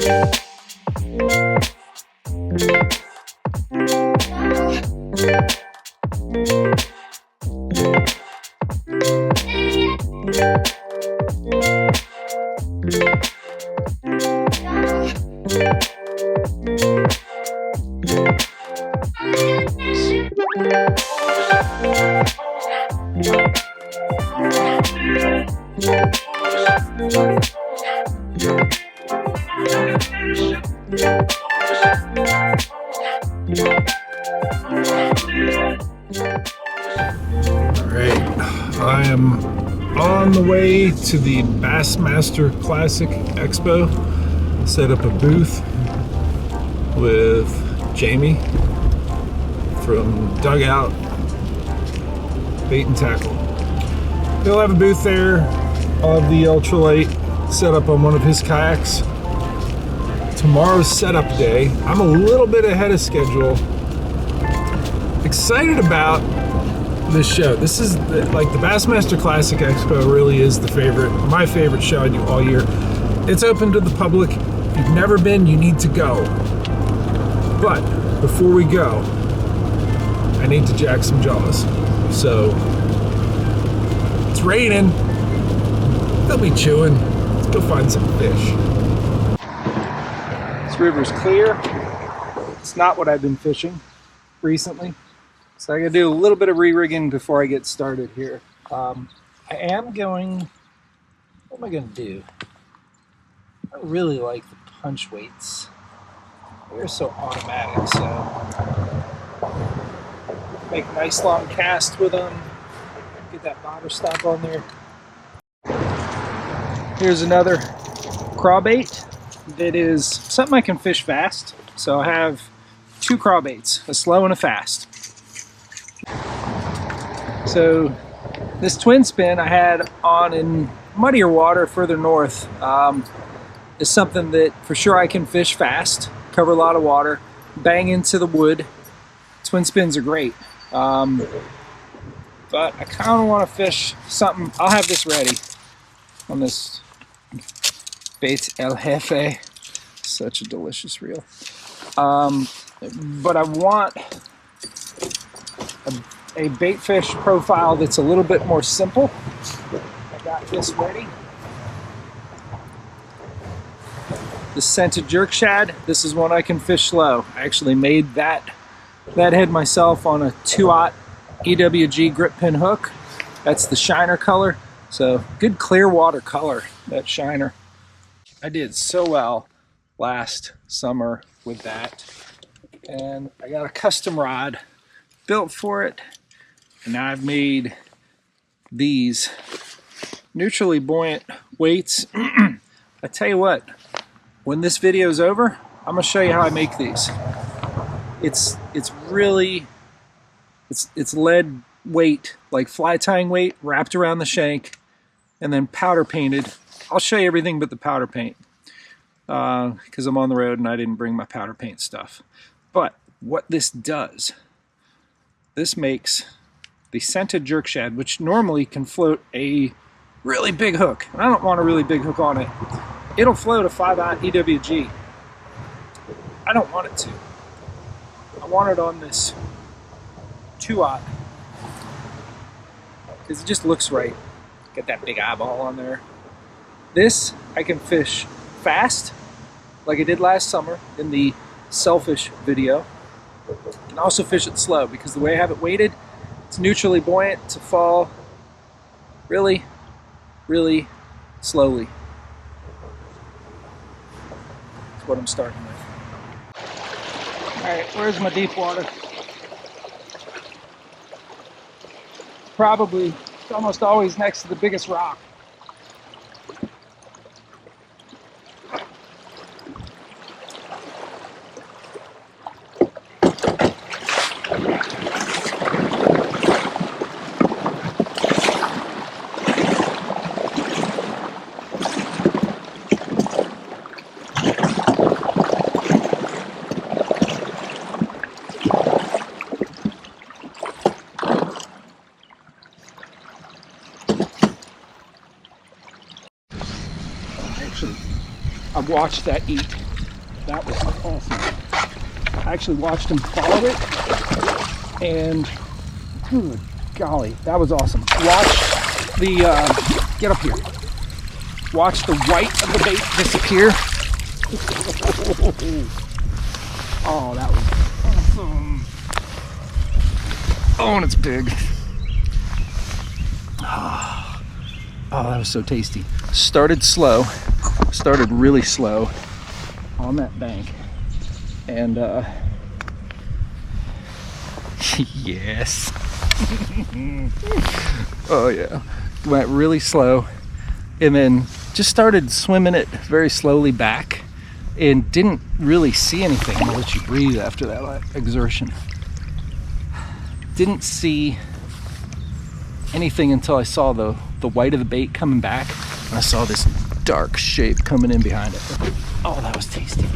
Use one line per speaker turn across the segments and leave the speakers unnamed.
Alright, I am on the way to the Bassmaster Classic Expo. Set up a booth with Jamie from Dugout Bait and Tackle. He'll have a booth there. I'll have the ultralight set up on one of his kayaks. Tomorrow's setup day. I'm a little bit ahead of schedule. Excited about this show. This is like the Bassmaster Classic Expo really is my favorite show I do all year. It's open to the public. If you've never been, you need to go. But before we go, I need to jack some jaws. So it's raining. They'll be chewing. Let's go find some fish. This river's clear. It's not what I've been fishing recently. So I gotta do a little bit of re-rigging before I get started here. What am I gonna do? I really like the punch weights. They're so automatic, so make nice long casts with them. Get that bobber stop on there. Here's another crawbait that is something I can fish fast. So I have two crawbaits, a slow and a fast. So this twin spin I had on in muddier water further north is something that for sure I can fish fast, cover a lot of water, bang into the wood. Twin spins are great. But I kind of want to fish something. I'll have this ready on this Baits El Jefe. Such a delicious reel. But I want a bait fish profile that's a little bit more simple. I got this ready. The Scented Jerk ShadZ. This is one I can fish slow. I actually made that head myself on a 2/0 EWG grip pin hook. That's the shiner color. So good clear water color, that shiner. I did so well last summer with that. And I got a custom rod built for it. And now I've made these neutrally buoyant weights. I tell you what, when this video is over, I'm gonna show you how I make these. It's lead weight, like fly tying weight, wrapped around the shank, and then powder painted. I'll show you everything but the powder paint, because I'm on the road and I didn't bring my powder paint stuff. But what this does, this makes the Scented Jerk ShadZ, which normally can float a really big hook. And I don't want a really big hook on it. It'll float a 5/0 EWG. I don't want it to. I want it on this 2/0 because it just looks right. Get that big eyeball on there. This I can fish fast, like I did last summer in the Selfish video. I can also fish it slow because the way I have it weighted, it's neutrally buoyant to fall really, really slowly. That's what I'm starting with. All right, where's my deep water? Probably, it's almost always next to the biggest rock. I've watched that eat. That was awesome. I actually watched him follow it, and good golly, that was awesome. Watch the, get up here. Watch the white of the bait disappear. Oh, that was awesome. Oh, and it's big. Oh, that was so tasty. Started slow, started really slow on that bank. And, yes. Oh yeah, went really slow and then just started swimming it very slowly back and didn't really see anything. I'm gonna let you breathe after that exertion. Didn't see anything until I saw the white of the bait coming back, and I saw this dark shape coming in behind it. Oh, that was tasty.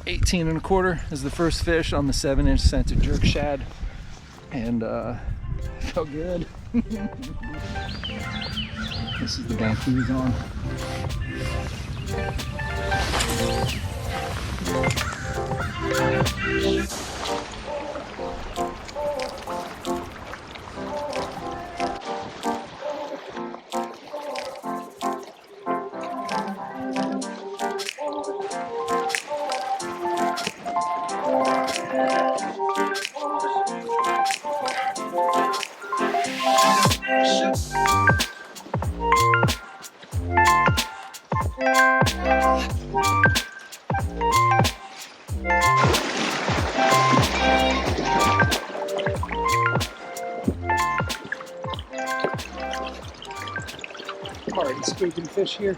18 1/4 is the first fish on the 7-inch Scented Jerk Shad, and felt good. This is the bank he was on. Already squeaking fish here.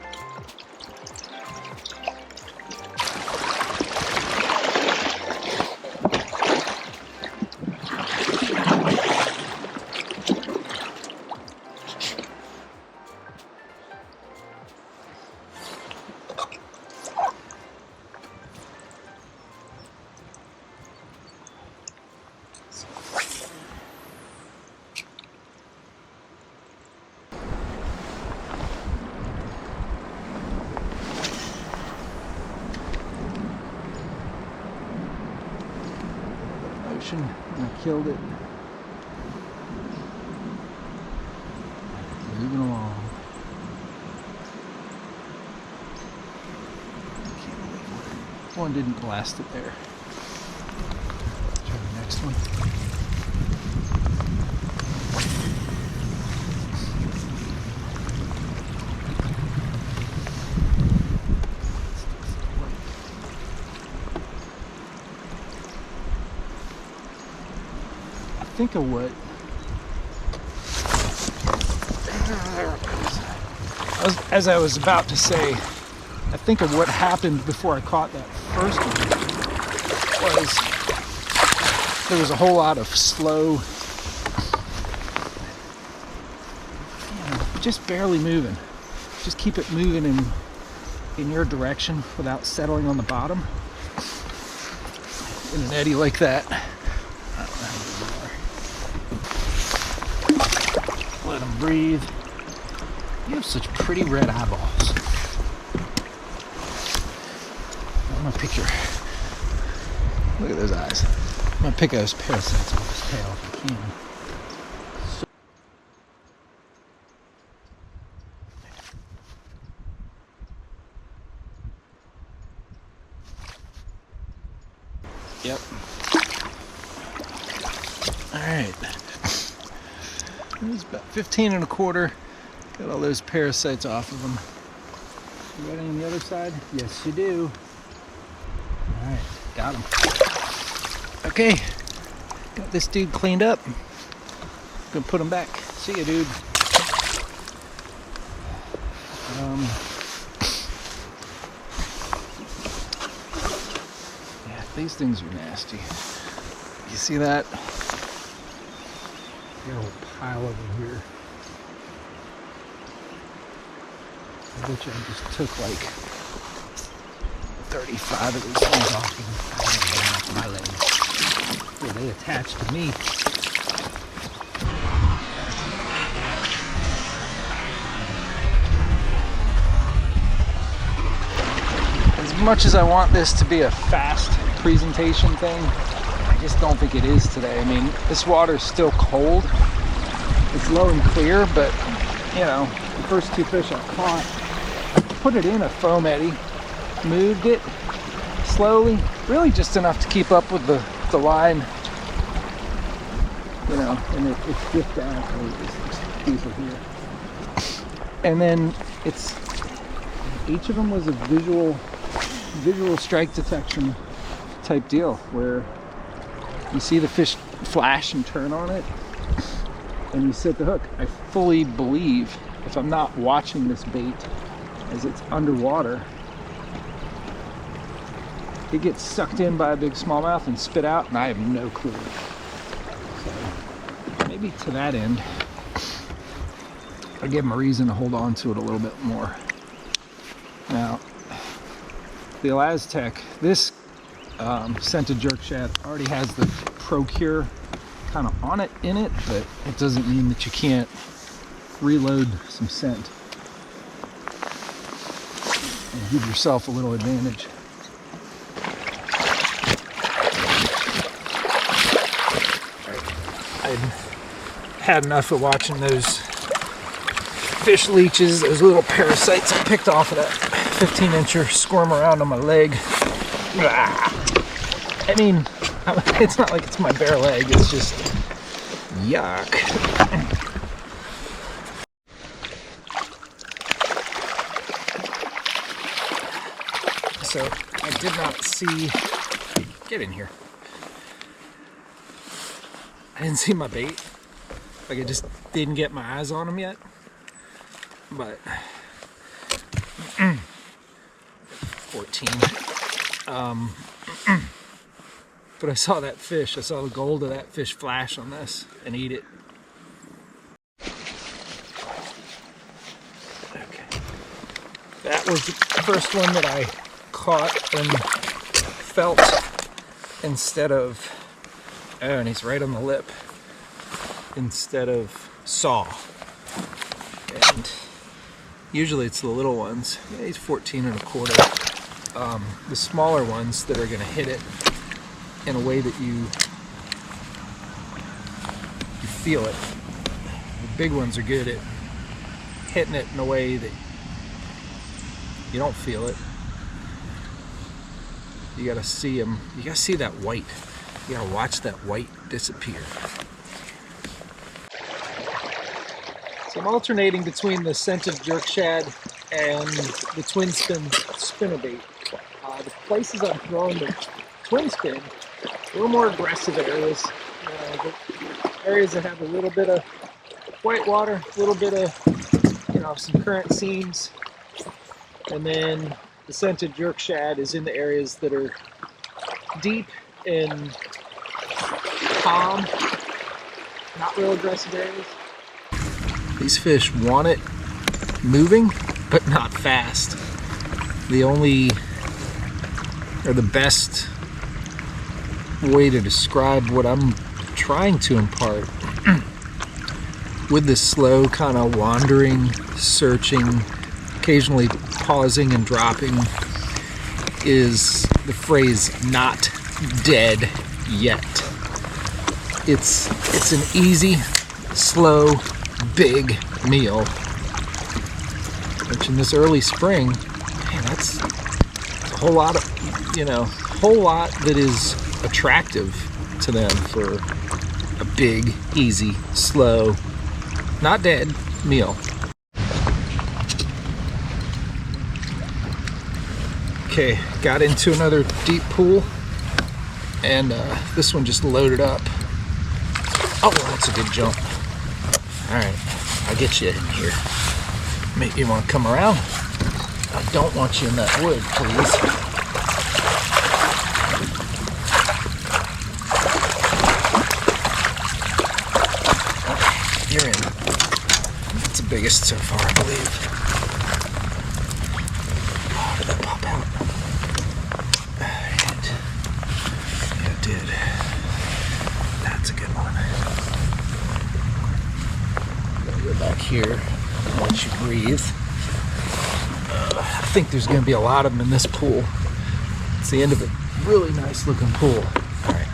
And I killed it. Moving along. Can't believe one didn't blast it there. Try the next one. Think of what as I was about to say, I think of what happened before I caught that first one was there was a whole lot of slow, just barely moving. Just keep it moving in your direction without settling on the bottom. In an eddy like that. Let them breathe. You have such pretty red eyeballs. I'm gonna pick your. Look at those eyes. I'm gonna pick those parasites off his tail if I can. Yep. All right. It was about 15 1/4. Got all those parasites off of them. You got any on the other side? Yes, you do. All right, got him. Okay, got this dude cleaned up. Gonna put him back. See ya, dude. Yeah, these things are nasty. You see that? Got a whole pile over here. I bet you I just took like 35 of these things off my legs. Well, they attached to me. much as I want this to be a fast presentation thing, I just don't think it is today. I mean, this water's still cold. It's low and clear, but you know, the first two fish I caught, I put it in a foam eddy, moved it slowly, really just enough to keep up with the line, you know, and it dipped down to this piece of here. And then each of them was a visual strike detection type deal, where you see the fish flash and turn on it, and you set the hook. I fully believe if I'm not watching this bait as it's underwater, it gets sucked in by a big smallmouth and spit out, and I have no clue. So maybe to that end, I give them a reason to hold on to it a little bit more. Now, the Aztec, this Scented Jerk Shad already has the Procure kind of on it, in it, but it doesn't mean that you can't reload some scent and give yourself a little advantage. I've had enough of watching those fish leeches, those little parasites I picked off of that 15-incher squirm around on my leg. I mean, it's not like it's my bare leg, it's just yuck. So I did not see, get in here. I didn't see my bait. Like, I just didn't get my eyes on them yet. But 14. But I saw that fish. I saw the gold of that fish flash on this and eat it. Okay. That was the first one that I caught and felt instead of, oh, and he's right on the lip, instead of saw. And usually it's the little ones. Yeah, he's 14 1/4. The smaller ones that are going to hit it in a way that you feel it. The big ones are good at hitting it in a way that you don't feel it. You got to see them. You got to see that white. You got to watch that white disappear. So I'm alternating between the Scented Jerk Shad and the twin spin spinnerbait. The places I'm throwing the twin spin, a little more aggressive areas. The areas that have a little bit of white water, a little bit of, you know, some current seams. And then the Scented Jerk Shad is in the areas that are deep and calm, not real aggressive areas. These fish want it moving, but not fast. The only, or the best way to describe what I'm trying to impart with this slow kind of wandering, searching, occasionally pausing and dropping is the phrase "not dead yet." It's an easy, slow, big meal, which in this early spring, man, that's a whole lot of, you know, whole lot that is attractive to them for a big, easy, slow, not dead meal. Okay, got into another deep pool, and this one just loaded up. Oh, that's a good jump. All right, I'll get you in here. Maybe you want to come around? I don't want you in that wood, please. You're in. That's the biggest so far, I believe. Oh, did that pop out? Alright. Yeah, it did. That's a good one. Gotta go back here and let you breathe. I think there's going to be a lot of them in this pool. That's the end of it. Really nice looking pool. All right.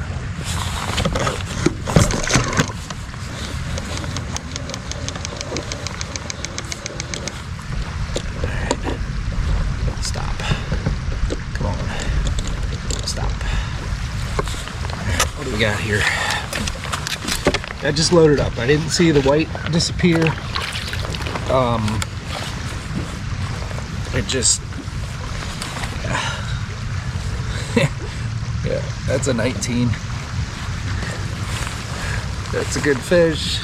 Stop. Come on. Stop. What do we got here? I just loaded up. I didn't see the white disappear. It just... yeah, that's a 19. That's a good fish.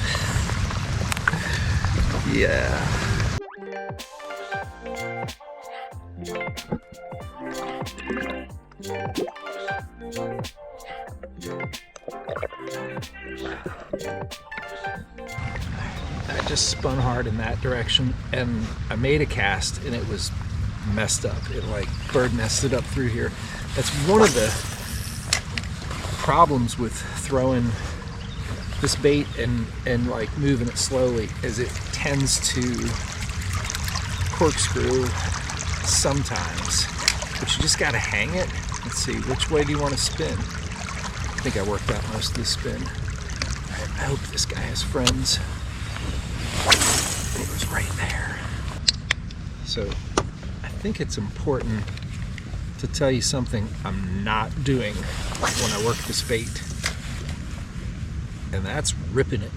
Yeah. I just spun hard in that direction and I made a cast and it was messed up. It like bird nested up through here. That's one of the problems with throwing this bait and like moving it slowly is it tends to corkscrew sometimes, but you just got to hang it. Let's see, which way do you want to spin? I think I worked out most of the spin. I hope this guy has friends. It was right there. So I think it's important to tell you something I'm not doing when I work this bait. And that's ripping it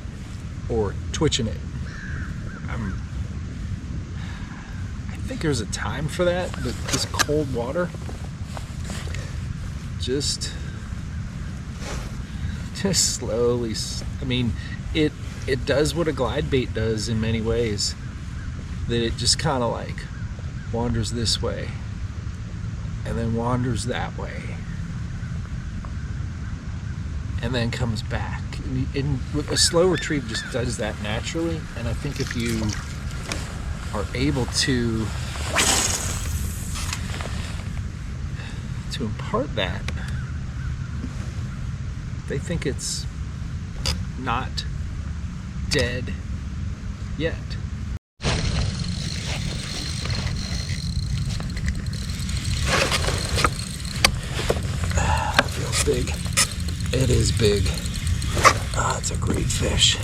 or twitching it. I think there's a time for that, but this cold water just slowly, I mean, it does what a glide bait does in many ways, that it just kind of like wanders this way and then wanders that way and then comes back. And a slow retrieve just does that naturally, and I think if you are able to impart that, they think it's not dead yet. That feels big. It is big. Ah, it's a great fish.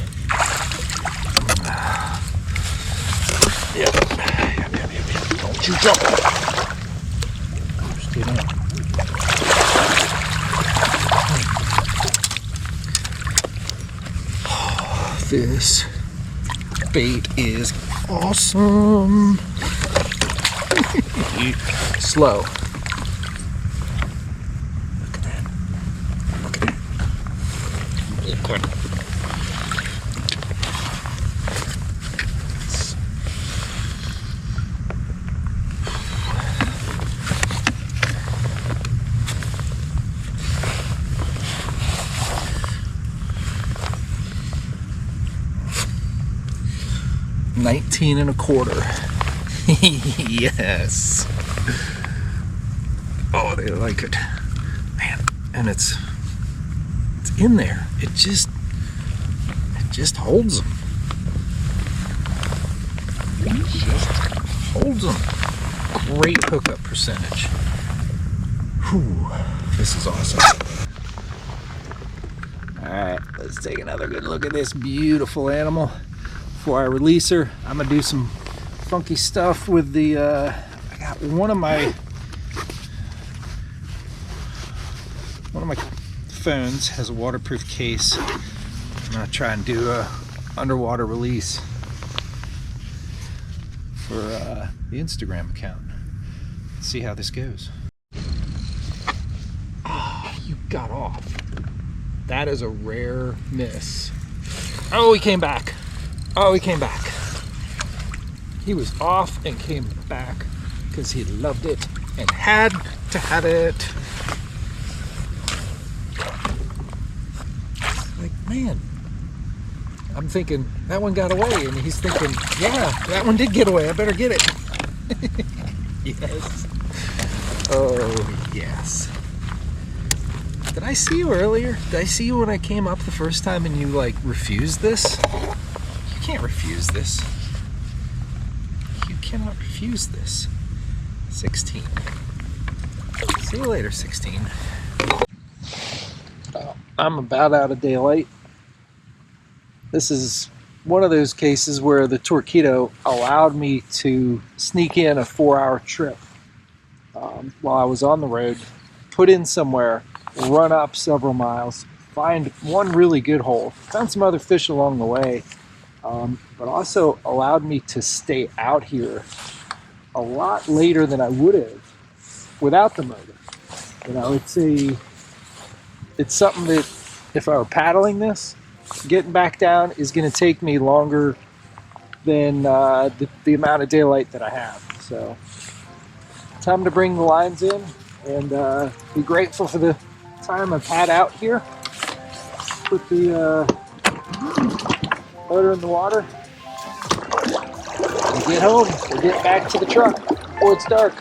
Yep. Don't you jump. Just get in. This bait is awesome. Slow. Look at that. Look at that. Good. 19 and a quarter. Yes. Oh, they like it, man. And it's in there. It just holds them. It just holds them. Great hookup percentage. Whew, this is awesome. All right, let's take another good look at this beautiful animal. Before I release her, I'm gonna do some funky stuff with the I got one of my phones has a waterproof case. I'm gonna try and do a underwater release for the Instagram account. Let's see how this goes. Ah, you got off. That is a rare miss. Oh, he came back. Oh, he came back. He was off and came back because he loved it and had to have it. Like, man, I'm thinking that one got away, and he's thinking, yeah, that one did get away. I better get it. Yes. Oh, yes. Did I see you earlier? Did I see you when I came up the first time and you like refused this? You can't refuse this. You cannot refuse this. 16. See you later, 16. I'm about out of daylight. This is one of those cases where the Torpedo allowed me to sneak in a 4-hour trip while I was on the road, put in somewhere, run up several miles, find one really good hole, found some other fish along the way, but also allowed me to stay out here a lot later than I would have without the motor. You know, it's something that if I were paddling this, getting back down is going to take me longer than the amount of daylight that I have. So, time to bring the lines in and be grateful for the time I've had out here. Put the motor in the water and get home or get back to the truck before it's dark.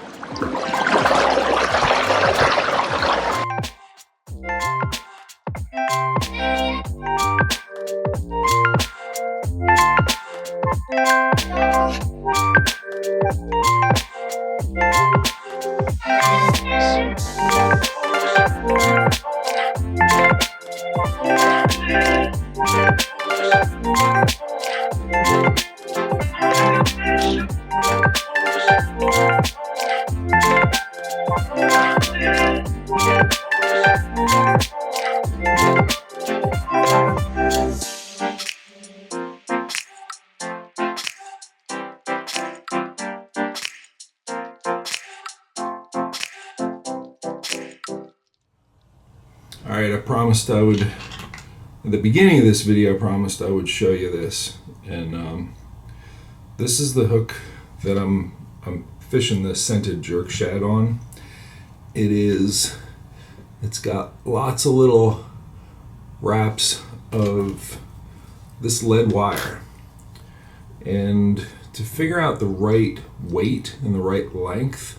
Alright, I promised I would, at the beginning of this video, I promised I would show you this. And this is the hook that I'm fishing the Scented Jerk Shad on. It's got lots of little wraps of this lead wire. And to figure out the right weight and the right length,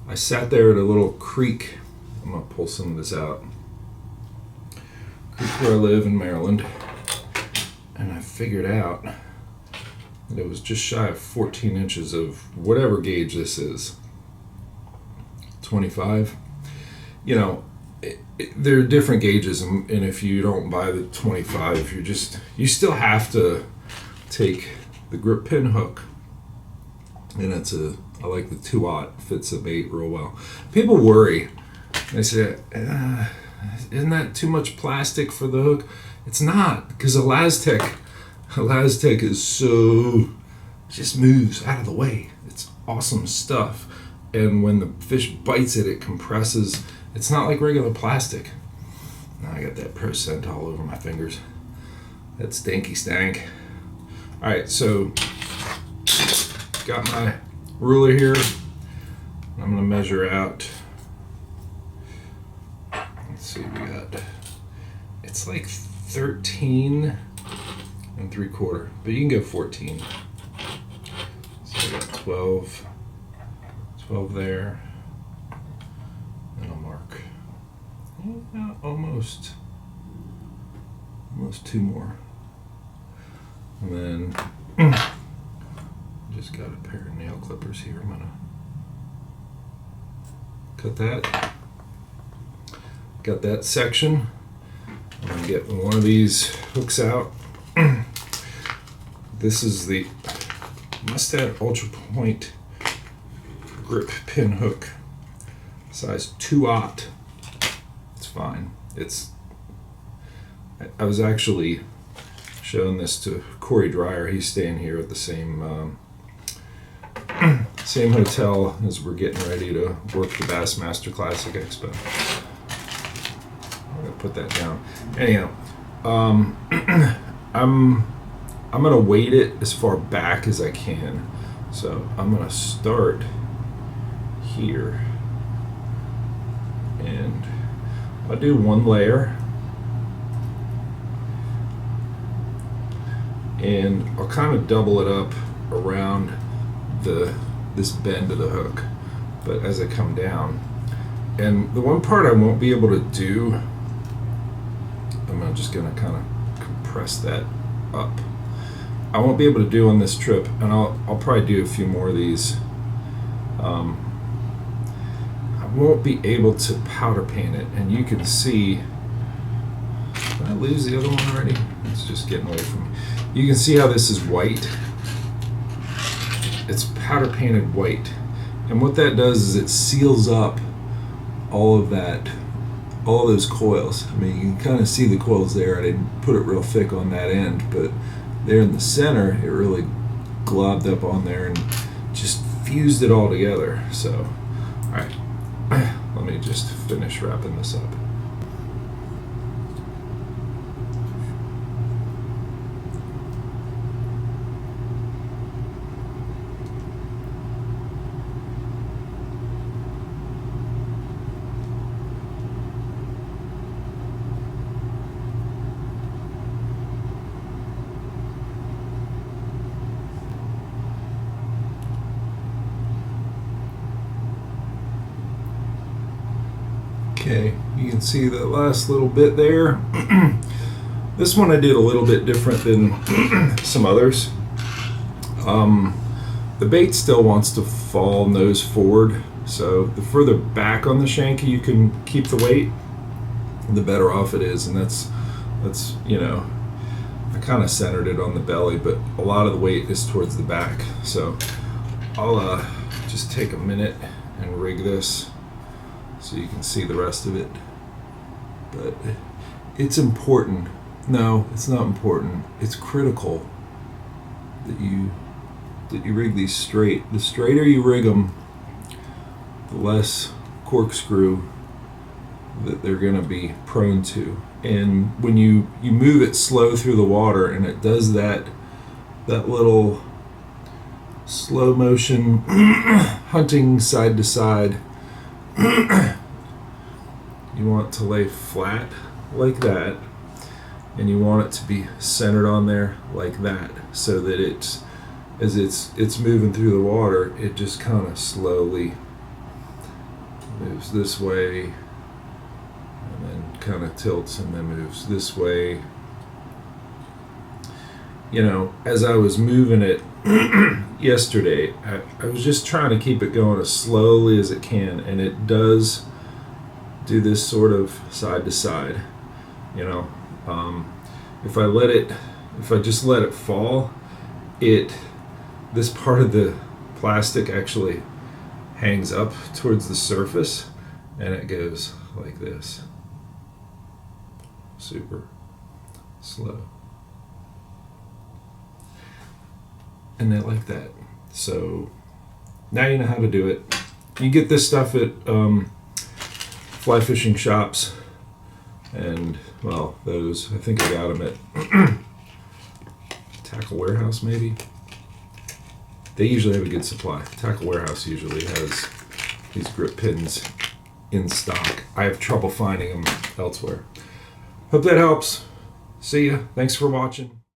I sat there at a little creek. I'm gonna pull some of this out. Creek where I live in Maryland, and I figured out that it was just shy of 14 inches of whatever gauge this is. 25. You know, there are different gauges, and if you don't buy the 25, you still have to take the grip pin hook, and I like the 2/0, fits the bait real well. People worry. They say, isn't that too much plastic for the hook? It's not, because a LazTech is so, just moves out of the way. It's awesome stuff. And when the fish bites it, it compresses. It's not like regular plastic. Now I got that Pro Scent all over my fingers. That stanky stank. All right, so got my ruler here. I'm gonna measure out. Let's see, it's like 13 3/4, but you can go 14. So I got 12 there, and I'll mark almost 2 more, and then just got a pair of nail clippers here. I'm gonna cut that. Got that section. I'm gonna get one of these hooks out. This is the Mustad Ultra Point grip pin hook, size 2/0. It's fine. I was actually showing this to Corey Dreyer. He's staying here at the same same hotel as we're getting ready to work the Bassmaster Classic Expo. Put that down. Anyhow, I'm gonna weight it as far back as I can. So I'm gonna start here, and I'll do 1 layer, and I'll kind of double it up around this bend of the hook, but as I come down. And the one part I won't be able to do, I'm just going to kind of compress that up. I won't be able to do on this trip, and I'll probably do a few more of these. I won't be able to powder paint it. And you can see, did I lose the other one already? It's just getting away from me. You can see how this is white. It's powder painted white. And what that does is it seals up all of that, all those coils. I mean, you can kind of see the coils there. I didn't put it real thick on that end, but there in the center, it really globbed up on there and just fused it all together. So, all right, let me just finish wrapping this up. Okay, you can see that last little bit there. This one I did a little bit different than some others. The bait still wants to fall nose forward, so the further back on the shanky you can keep the weight, the better off it is. And that's you know, I kind of centered it on the belly, but a lot of the weight is towards the back. So I'll just take a minute and rig this so you can see the rest of it. But it's important. No, it's not important. It's critical that you rig these straight. The straighter you rig them, the less corkscrew that they're going to be prone to. And when you move it slow through the water, and it does that little slow motion hunting side to side, you want to lay flat like that, and you want it to be centered on there like that, so that as it's moving through the water, it just kind of slowly moves this way, and then kind of tilts and then moves this way. You know, as I was moving it yesterday, I was just trying to keep it going as slowly as it can, and it does do this sort of side to side. You know, if I just let it fall, this part of the plastic actually hangs up towards the surface, and it goes like this, super slow, and then like that. So now you know how to do it. You get this stuff at fly fishing shops, and well, those, I think I got them at Tackle Warehouse, maybe. They usually have a good supply. Tackle Warehouse usually has these grip pins in stock. I have trouble finding them elsewhere. Hope that helps. See ya. Thanks for watching.